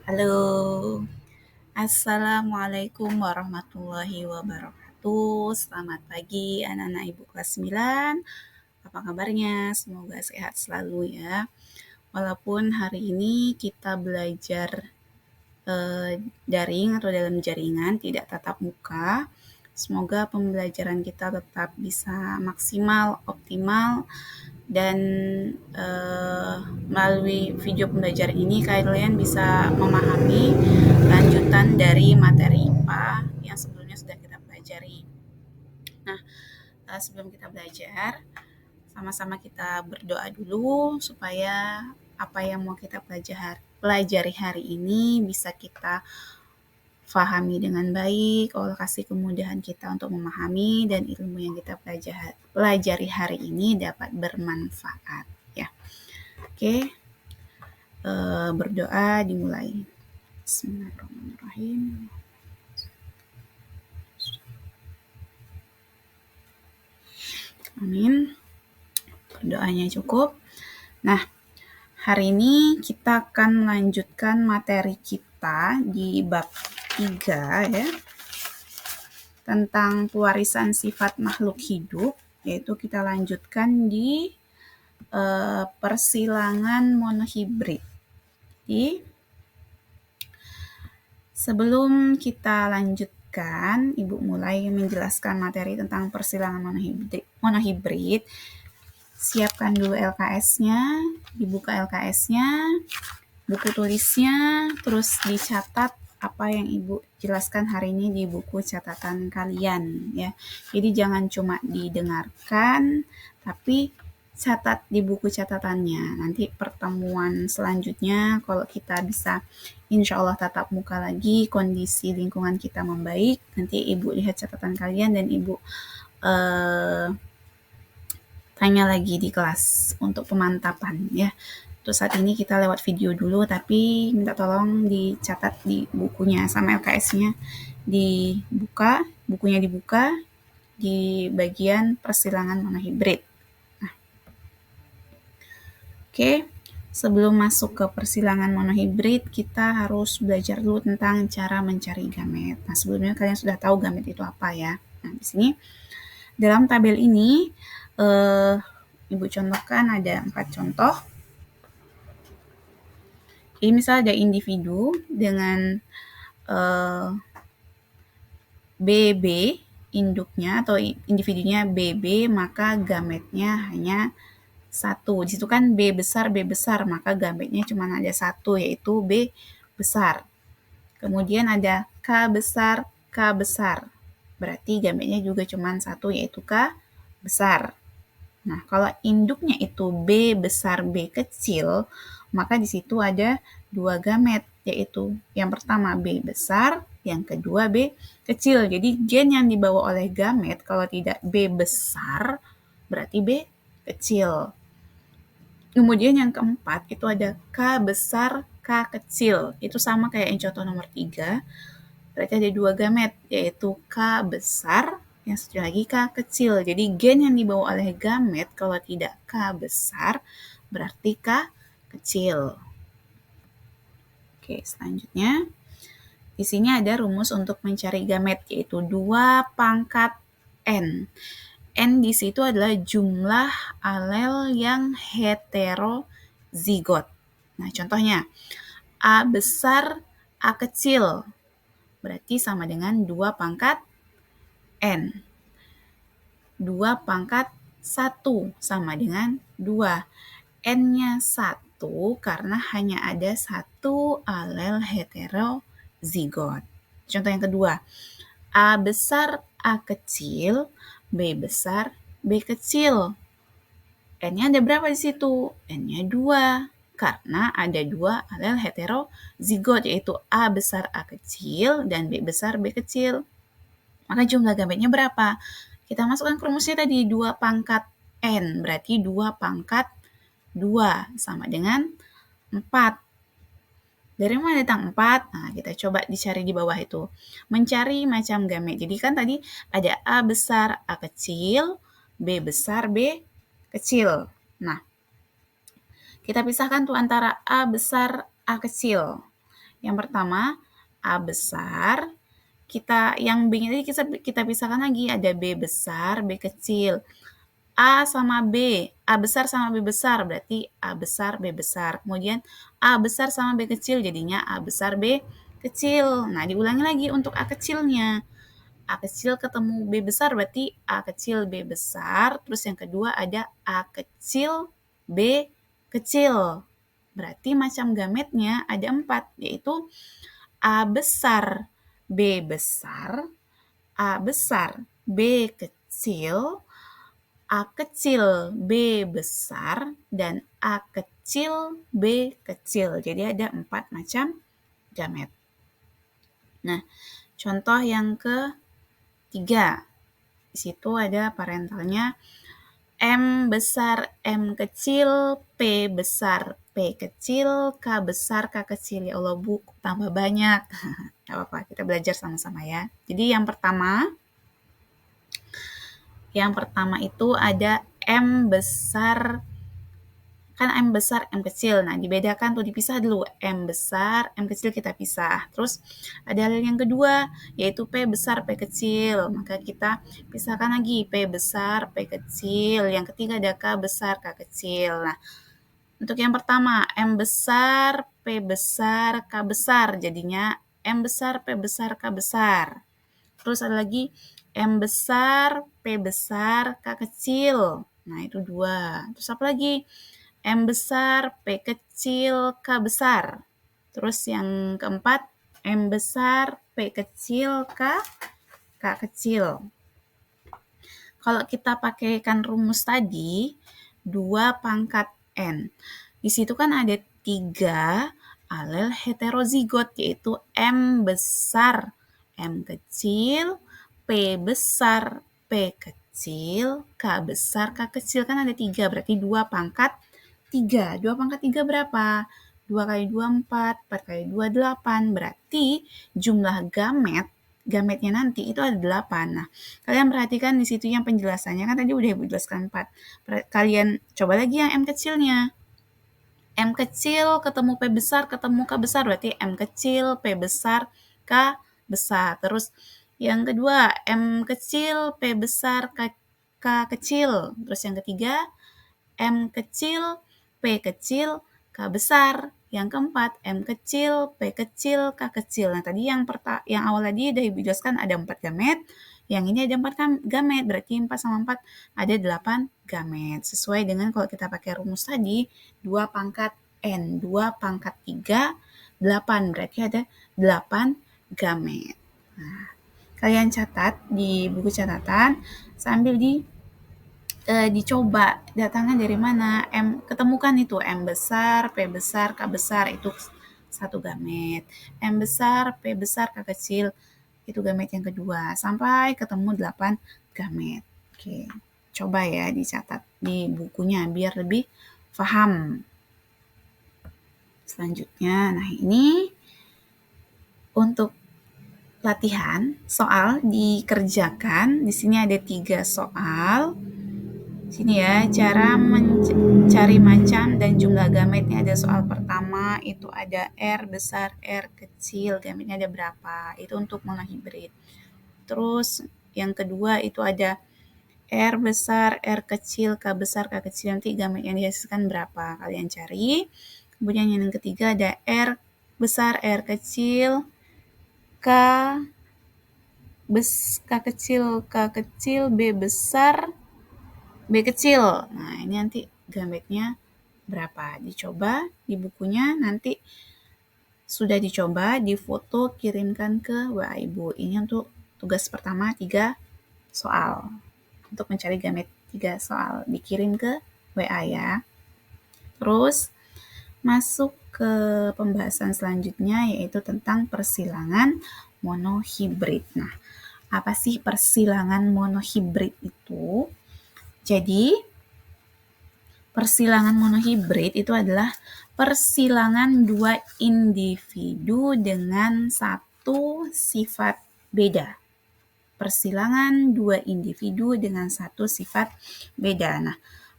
Halo, Assalamualaikum warahmatullahi wabarakatuh. Selamat pagi anak-anak Ibu kelas 9. Apa kabarnya? Semoga sehat selalu ya. Walaupun hari ini kita belajar daring atau dalam jaringan, tidak tatap muka. Semoga pembelajaran kita tetap bisa maksimal, optimal, dan melalui video pembelajaran ini kalian bisa memahami lanjutan dari materi IPA yang sebelumnya sudah kita pelajari. Nah, sebelum kita belajar, sama-sama kita berdoa dulu supaya apa yang mau kita pelajari hari ini bisa kita fahami dengan baik. Allah kasih kemudahan kita untuk memahami dan ilmu yang kita pelajari hari ini dapat bermanfaat ya. Oke, berdoa dimulai. Bismillahirrahmanirrahim. Amin. Berdoanya cukup. Nah, hari ini kita akan melanjutkan materi kita di bab 3 ya. Tentang pewarisan sifat makhluk hidup, yaitu kita lanjutkan di persilangan monohibrid. Jadi, sebelum kita lanjutkan, Ibu mulai menjelaskan materi tentang persilangan monohibrid. Siapkan dulu LKS-nya, dibuka LKS-nya, buku tulisnya, terus dicatat apa yang Ibu jelaskan hari ini di buku catatan kalian ya. Jadi jangan cuma didengarkan, tapi catat di buku catatannya. Nanti pertemuan selanjutnya kalau kita bisa insya Allah tatap muka lagi, kondisi lingkungan kita membaik, nanti Ibu lihat catatan kalian dan Ibu tanya lagi di kelas untuk pemantapan ya. Terus saat ini kita lewat video dulu, tapi minta tolong dicatat di bukunya sama LKS-nya dibuka, bukunya dibuka di bagian persilangan monohibrid. Nah, oke. Sebelum masuk ke persilangan monohibrid, kita harus belajar dulu tentang cara mencari gamet. Nah, sebelumnya kalian sudah tahu gamet itu apa ya. Nah, di sini dalam tabel ini Ibu contohkan ada 4 contoh. Jadi misal ada individu dengan BB induknya atau individunya BB, maka gametnya hanya 1. Di situ kan B besar, maka gametnya cuma ada 1, yaitu B besar. Kemudian ada K besar, berarti gametnya juga cuma 1, yaitu K besar. Nah, kalau induknya itu B besar, B kecil, maka di situ ada 2 gamet, yaitu yang pertama B besar, yang kedua B kecil. Jadi gen yang dibawa oleh gamet kalau tidak B besar, berarti B kecil. Kemudian yang keempat itu ada K besar, K kecil. Itu sama kayak yang contoh nomor 3. Berarti ada 2 gamet, yaitu K besar, yang satu lagi K kecil. Jadi gen yang dibawa oleh gamet kalau tidak K besar, berarti K kecil. Oke, selanjutnya. Di sini ada rumus untuk mencari gamet, yaitu 2 pangkat N. N di situ adalah jumlah alel yang heterozigot. Nah, contohnya A besar, A kecil. Berarti sama dengan 2 pangkat N. 2 pangkat 1 sama dengan 2. N-nya 1 karena hanya ada 1 alel heterozigot. Contoh yang kedua, A besar, A kecil, B besar, B kecil. N-nya ada berapa di situ? N-nya 2. Karena ada 2 alel heterozigot, yaitu A besar, A kecil, dan B besar, B kecil. Maka jumlah gametnya berapa? Kita masukkan ke rumusnya tadi, 2 pangkat N. Berarti 2 pangkat 2 sama dengan 4. Dari mana datang 4? Nah, kita coba dicari di bawah itu. Mencari macam gamet. Jadi kan tadi ada A besar, A kecil, B besar, B kecil. Nah, kita pisahkan tuh antara A besar, A kecil. Yang pertama, A besar. Yang B-nya tadi kita pisahkan lagi. Ada B besar, B kecil. A sama B. A besar sama B besar. Berarti A besar, B besar. Kemudian A besar sama B kecil. Jadinya A besar, B kecil. Nah, diulangi lagi untuk A kecilnya. A kecil ketemu B besar berarti A kecil B besar. Terus yang kedua ada A kecil B kecil. Berarti macam gametnya ada 4, yaitu A besar B besar, A besar B kecil, A kecil B besar, dan A kecil B kecil. Jadi ada 4 macam gamet. Nah, contoh yang ke 3. Di situ ada parentalnya M besar M kecil, P besar P kecil, K besar K kecil. Ya Allah Bu, tambah banyak. Gak apa-apa, kita belajar sama-sama ya. Jadi yang pertama itu ada M besar, kan M besar, M kecil. Nah, dibedakan tuh, dipisah dulu. M besar, M kecil kita pisah. Terus ada hal yang kedua, yaitu P besar, P kecil. Maka kita pisahkan lagi, P besar, P kecil. Yang ketiga ada K besar, K kecil. Nah, untuk yang pertama, M besar, P besar, K besar. Jadinya M besar, P besar, K besar. Terus ada lagi M besar, P besar, K kecil. Nah, itu 2. Terus apa lagi? M besar, P kecil, K besar. Terus yang keempat, M besar, P kecil, K kecil. Kalau kita pakaikan rumus tadi, 2 pangkat N. Di situ kan ada 3 alel heterozigot, yaitu M besar, M kecil, P besar, P kecil, K besar, K kecil. Kan ada 3, berarti 2 pangkat 3. 2 pangkat 3 berapa? 2 kali 2, 4. 4 kali 2, 8. Berarti jumlah gametnya nanti itu ada 8. Nah, kalian perhatikan di situ yang penjelasannya, kan tadi udah Ibu jelaskan 4. Kalian coba lagi yang M kecilnya. M kecil ketemu P besar, ketemu K besar. Berarti M kecil, P besar, K besar. Terus yang kedua, M kecil, P besar, K kecil. Terus yang ketiga, M kecil, P kecil, K besar. Yang keempat, M kecil, P kecil, K kecil. Nah, tadi yang awal tadi udah Ibu jelaskan ada 4 gamet. Yang ini ada 4 gamet, berarti 4 sama 4 ada 8 gamet. Sesuai dengan kalau kita pakai rumus tadi, 2 pangkat N, 2 pangkat 3, 8. Berarti ada 8 gamet. Nah, kalian catat di buku catatan sambil dicoba datangnya dari mana. Ketemukan itu M besar, P besar, K besar, itu 1 gamet. M besar, P besar, K kecil, itu gamet yang kedua. Sampai ketemu 8 gamet. Oke, coba ya dicatat di bukunya biar lebih paham. Selanjutnya, nah ini untuk latihan soal dikerjakan. Di sini ada 3 soal. Sini ya, cara mencari macam dan jumlah gametnya. Ada soal pertama, itu ada R besar, R kecil, gametnya ada berapa. Itu untuk monohibrid. Terus yang kedua itu ada R besar, R kecil, K besar, K kecil. Nanti gamet yang dihasilkan berapa, kalian cari. Kemudian yang ketiga ada R besar, R kecil, K kecil, B besar, B kecil. Nah, ini nanti gametnya berapa. Dicoba di bukunya, nanti sudah dicoba, difoto, kirimkan ke WA Ibu. Ini untuk tugas pertama 3 soal. Untuk mencari gamet 3 soal. Dikirim ke WA ya. Terus masuk ke pembahasan selanjutnya, yaitu tentang persilangan monohibrid. Nah, apa sih persilangan monohibrid itu? Jadi, persilangan monohibrid itu adalah persilangan 2 individu dengan 1 sifat beda. Persilangan 2 individu dengan 1 sifat beda. Nah,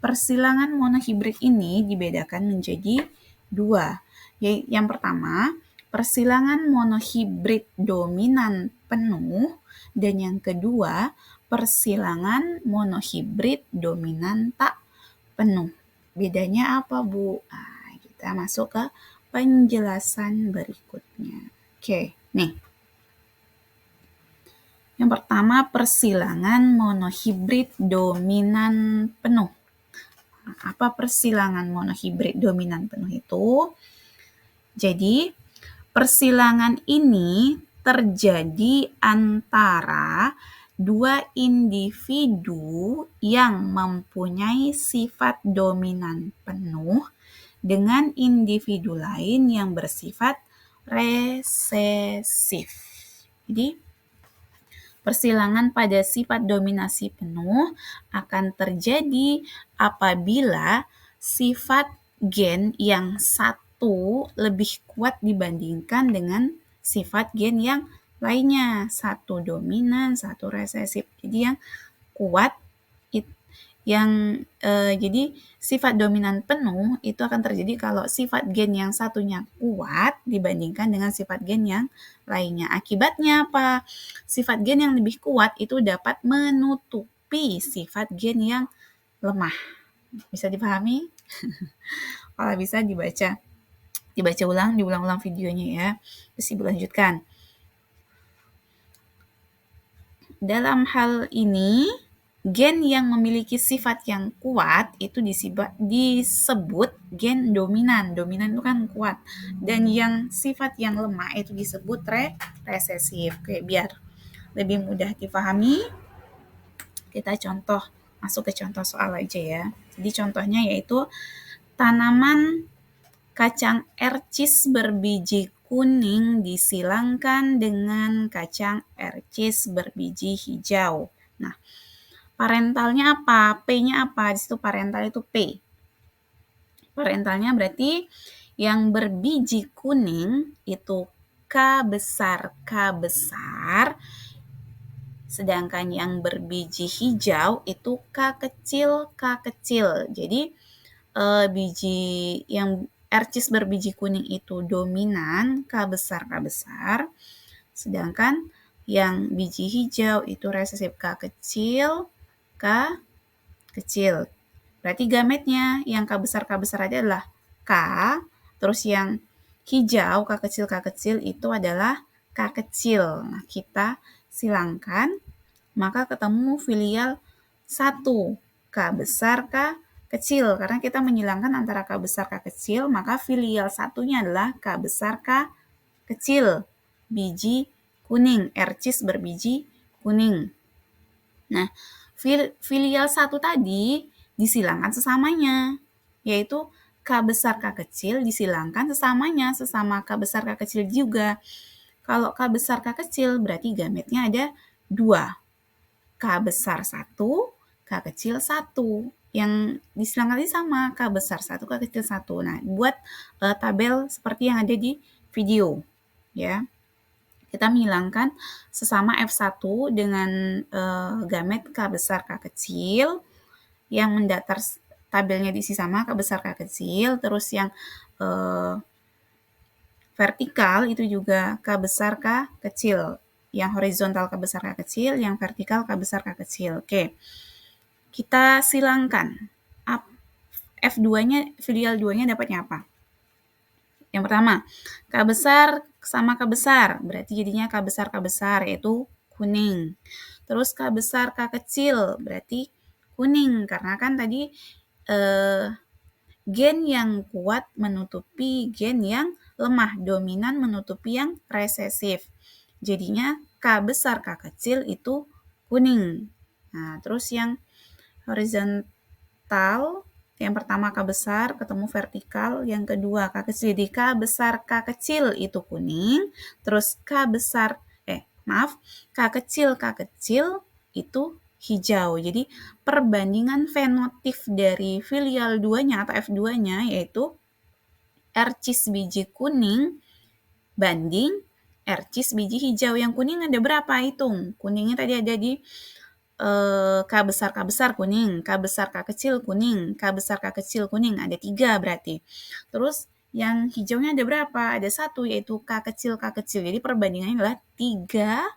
persilangan monohibrid ini dibedakan menjadi 2. Yang pertama, persilangan monohibrid dominan penuh, dan yang kedua, persilangan monohibrid dominan tak penuh. Bedanya apa, Bu? Nah, kita masuk ke penjelasan berikutnya. Oke, nih. Yang pertama, persilangan monohibrid dominan penuh. Apa persilangan monohibrid dominan penuh itu? Jadi, persilangan ini terjadi antara dua individu yang mempunyai sifat dominan penuh dengan individu lain yang bersifat resesif. Jadi, persilangan pada sifat dominasi penuh akan terjadi apabila sifat gen yang satu lebih kuat dibandingkan dengan sifat gen yang lainnya. Satu dominan, satu resesif. Jadi yang kuat jadi sifat dominan penuh itu akan terjadi kalau sifat gen yang satunya kuat dibandingkan dengan sifat gen yang lainnya. Akibatnya apa? Sifat gen yang lebih kuat itu dapat menutupi sifat gen yang lemah. Bisa dipahami? Kalau bisa diulang, diulang-ulang videonya ya. Terus Ibu lanjutkan. Dalam hal ini, gen yang memiliki sifat yang kuat itu disebut gen dominan. Dominan itu kan kuat. Dan yang sifat yang lemah itu disebut resesif. Oke, biar lebih mudah dipahami, kita masuk ke contoh soal aja ya. Jadi contohnya yaitu tanaman kacang ercis berbiji kuning disilangkan dengan kacang ercis berbiji hijau. Nah, parentalnya apa? P-nya apa? Di situ parental itu P. Parentalnya berarti yang berbiji kuning itu K besar, sedangkan yang berbiji hijau itu K kecil. Jadi biji yang ercis berbiji kuning itu dominan K besar, sedangkan yang biji hijau itu resesif K kecil. Berarti gametnya yang K besar adalah K, terus yang hijau K kecil itu adalah K kecil. Nah, kita silangkan, maka ketemu filial 1, K besar, K kecil. Karena kita menyilangkan antara K besar, K kecil, maka filial satunya adalah K besar, K kecil. Biji kuning, ercis berbiji kuning. Nah, filial 1 tadi disilangkan sesamanya, yaitu K besar K kecil disilangkan sesamanya, sesama K besar K kecil juga. Kalau K besar K kecil berarti gametnya ada 2. K besar 1, K kecil 1. Yang disilangkan tadi sama, K besar 1, K kecil 1. Nah, buat tabel seperti yang ada di video. Ya. Kita menghilangkan sesama F1 dengan gamet K besar K kecil, yang mendatar tabelnya diisi sama K besar K kecil, terus yang vertikal itu juga K besar K kecil, yang horizontal K besar K kecil, yang vertikal K besar K kecil. Oke, kita silangkan. F2-nya, filial 2-nya dapatnya apa? Yang pertama, K besar sama K besar, berarti jadinya K besar, yaitu kuning. Terus K besar K kecil, berarti kuning, karena kan tadi gen yang kuat menutupi gen yang lemah, dominan menutupi yang resesif. Jadinya K besar K kecil itu kuning. Nah, terus yang horizontal, yang pertama K besar ketemu vertikal, yang kedua K kecil. Jadi K besar K kecil itu kuning, terus K kecil itu hijau. Jadi perbandingan fenotip dari filial 2-nya atau F2-nya yaitu ercis biji kuning banding ercis biji hijau. Yang kuning ada berapa? Hitung. Kuningnya tadi ada di K besar kuning, K besar K kecil kuning, K besar K kecil kuning, ada 3 berarti. Terus Yang hijaunya ada berapa? Ada 1, yaitu K kecil. Jadi perbandingannya adalah 3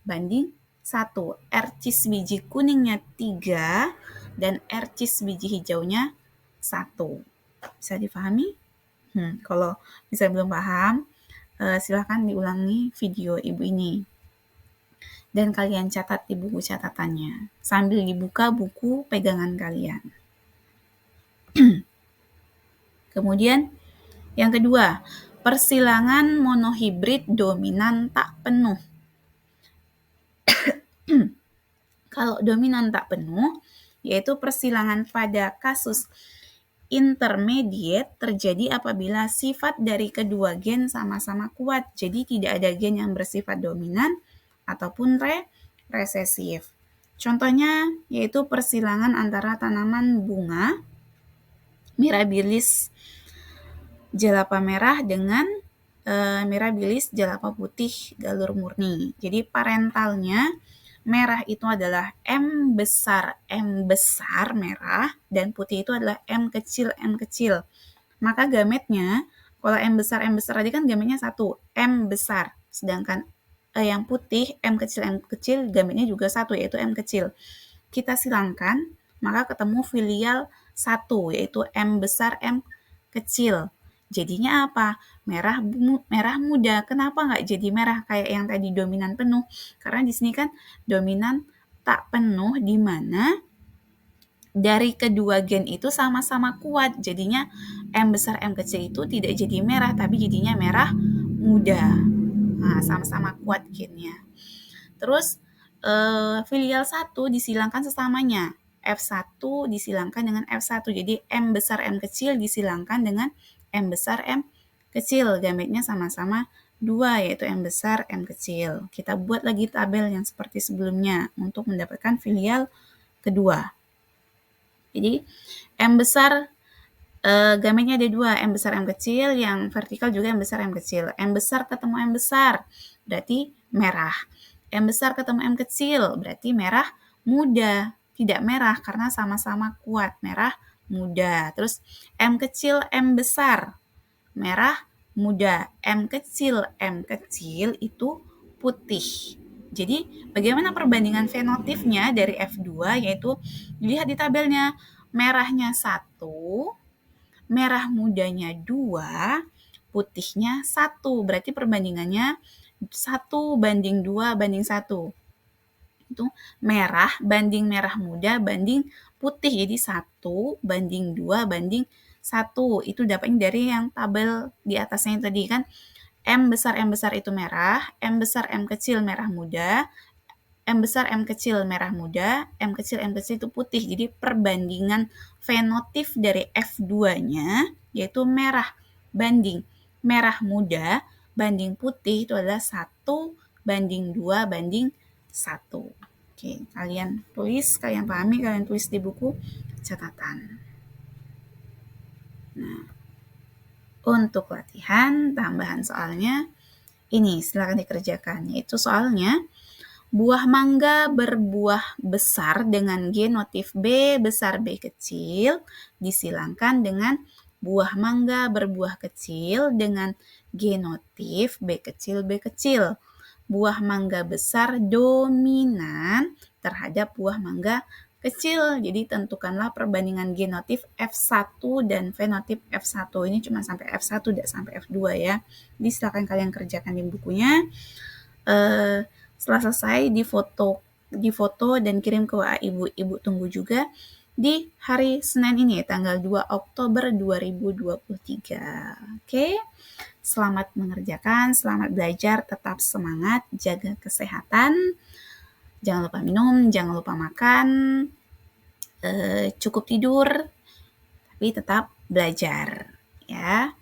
banding 1. Ercis biji kuningnya 3 dan ercis biji hijaunya 1. Bisa dipahami? Kalau misalnya belum paham, silahkan diulangi video ibu ini. Dan kalian catat di buku catatannya, sambil dibuka buku pegangan kalian. Kemudian, yang kedua, persilangan monohibrid dominan tak penuh. Kalau dominan tak penuh, yaitu persilangan pada kasus intermediate terjadi apabila sifat dari kedua gen sama-sama kuat. Jadi tidak ada gen yang bersifat dominan ataupun resesif. Contohnya yaitu persilangan antara tanaman bunga Mirabilis jelapa merah dengan Mirabilis jelapa putih galur murni. Jadi parentalnya merah itu adalah M besar merah, dan putih itu adalah M kecil. Maka gametnya, kalau M besar tadi kan gametnya 1, M besar. Sedangkan yang putih, M kecil, gametnya juga 1, yaitu M kecil. Kita silangkan, maka ketemu filial 1, yaitu M besar, M kecil. Jadinya apa? Merah muda. Kenapa nggak jadi merah kayak yang tadi dominan penuh? Karena di sini kan dominan tak penuh, di mana dari kedua gen itu sama-sama kuat. Jadinya M besar M kecil itu tidak jadi merah, tapi jadinya merah muda. Nah, sama-sama kuat gennya. Terus filial 1 disilangkan sesamanya. F1 disilangkan dengan F1. Jadi M besar M kecil disilangkan dengan M besar M kecil. Gametnya sama-sama 2, yaitu M besar M kecil. Kita buat lagi tabel yang seperti sebelumnya untuk mendapatkan filial kedua. Jadi M besar gametnya ada 2, M besar M kecil, yang vertikal juga M besar M kecil. M besar ketemu M besar, berarti merah. M besar ketemu M kecil, berarti merah muda. Tidak merah karena sama-sama kuat, merah muda. Terus M kecil M besar, merah muda. M kecil itu putih. Jadi bagaimana perbandingan fenotipnya dari F2, yaitu dilihat di tabelnya, merahnya 1, merah mudanya 2, putihnya 1. Berarti perbandingannya 1:2:1. Itu merah banding merah muda banding putih. Jadi 1:2:1. Itu dapatnya dari yang tabel di atasnya tadi kan. M besar itu merah, M besar M kecil merah muda, M besar M kecil merah muda, M kecil itu putih. Jadi perbandingan fenotip dari F2-nya yaitu merah banding merah muda banding putih itu adalah 1:2:1. Oke, kalian tulis, kalian pahami, kalian tulis di buku catatan. Nah, untuk latihan tambahan soalnya ini silakan dikerjakan, yaitu soalnya buah mangga berbuah besar dengan genotif B besar B kecil disilangkan dengan buah mangga berbuah kecil dengan genotif B kecil B kecil. Buah mangga besar dominan terhadap buah mangga kecil. Jadi tentukanlah perbandingan genotif F1 dan fenotip F1. Ini cuma sampai F1, tidak sampai F2 ya. Jadi silakan kalian kerjakan di bukunya. Setelah selesai di foto dan kirim ke WA ibu. Ibu tunggu juga di hari Senin ini, tanggal 2 Oktober 2023. Oke? Selamat mengerjakan, selamat belajar, tetap semangat, jaga kesehatan. Jangan lupa minum, jangan lupa makan, cukup tidur, tapi tetap belajar. Ya.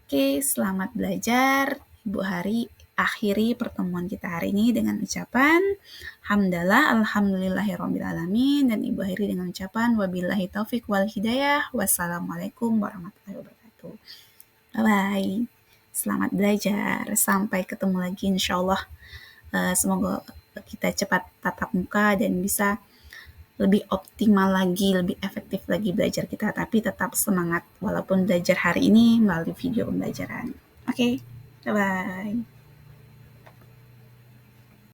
Oke, selamat belajar. Ibu Hari akhiri pertemuan kita hari ini dengan ucapan hamdalah alhamdulillahirrabbilalamin, dan Ibu akhiri dengan ucapan wabillahi taufik wal hidayah. Wassalamualaikum warahmatullahi wabarakatuh. Bye-bye. Selamat belajar. Sampai ketemu lagi insyaallah. Semoga kita cepat tatap muka dan bisa lebih optimal lagi, lebih efektif lagi belajar kita, tapi tetap semangat walaupun belajar hari ini melalui video pembelajaran. Oke, bye-bye.